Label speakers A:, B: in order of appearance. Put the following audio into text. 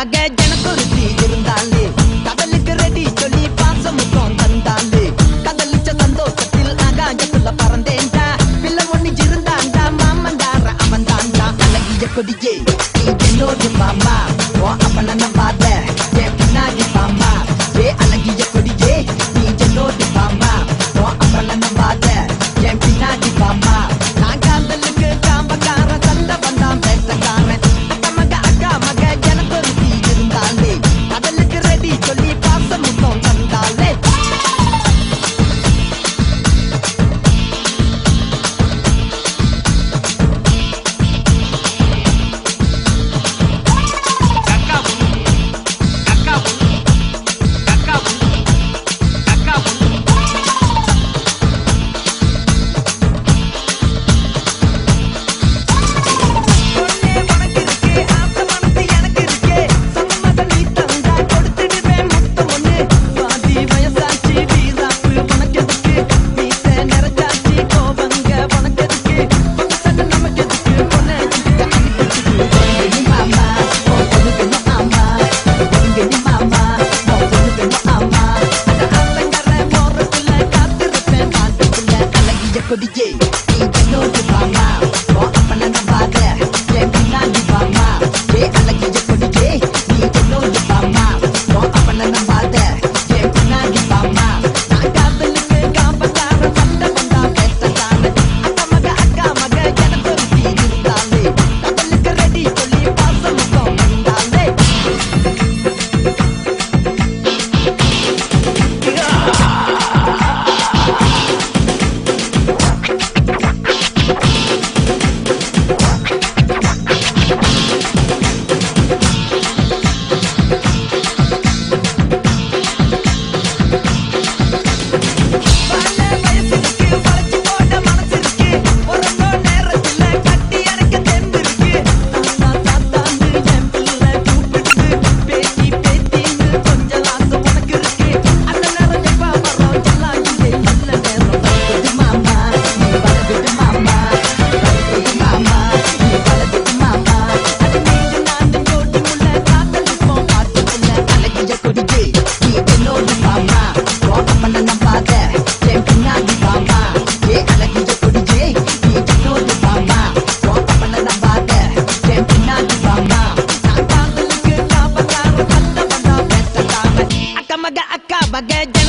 A: மக ஜனக்குருத்தி இருந்தாலே கடலுக்கு ரெடி சொல்லி பாசம் முத்தம் தந்தாலே கதலிச்ச சந்தோஷத்தில் ஆகாயத்துல பறந்தேன்டா பிள்ளை ஒண்ணு இருந்தாண்டா மாமண்டார அவன் தாண்டா அழகிய கொடியே நீ என்னோடு மாமா ஓ அப்பன நம்பாத என் பின்னாடி மாமா ஏ அழகிய கொடியே நீ என்னோடு மாமா ஓ அப்பன நம்பாத என் பின்னாடி மாமா நான் காதலுக்கு காம்பக்கார சண்டை வந்தான் பேசக்காரன் கடலுக்கு ரெடி சொல்லி பாசம் முத்தம் தந்தாலே கொடியே நீ என்னோடு மாமா ஓ அப்பன நம்பாத என் பின்னாடி மாமா ஏ அழகிய கொடியே நீ என்னோடு மாமா ஓ அப்பன நம்பாத என் பின்னாடி மாமா நான் காதலுக்கு காம்பக்கார சண்டை வந்தா பேசக்கான அக்கா மக ஜனக்குருத்தி இருந்தாலே கடலுக்கு ரெடி சொல்லி பாசம் முத்தம் தந்தாலே Bagai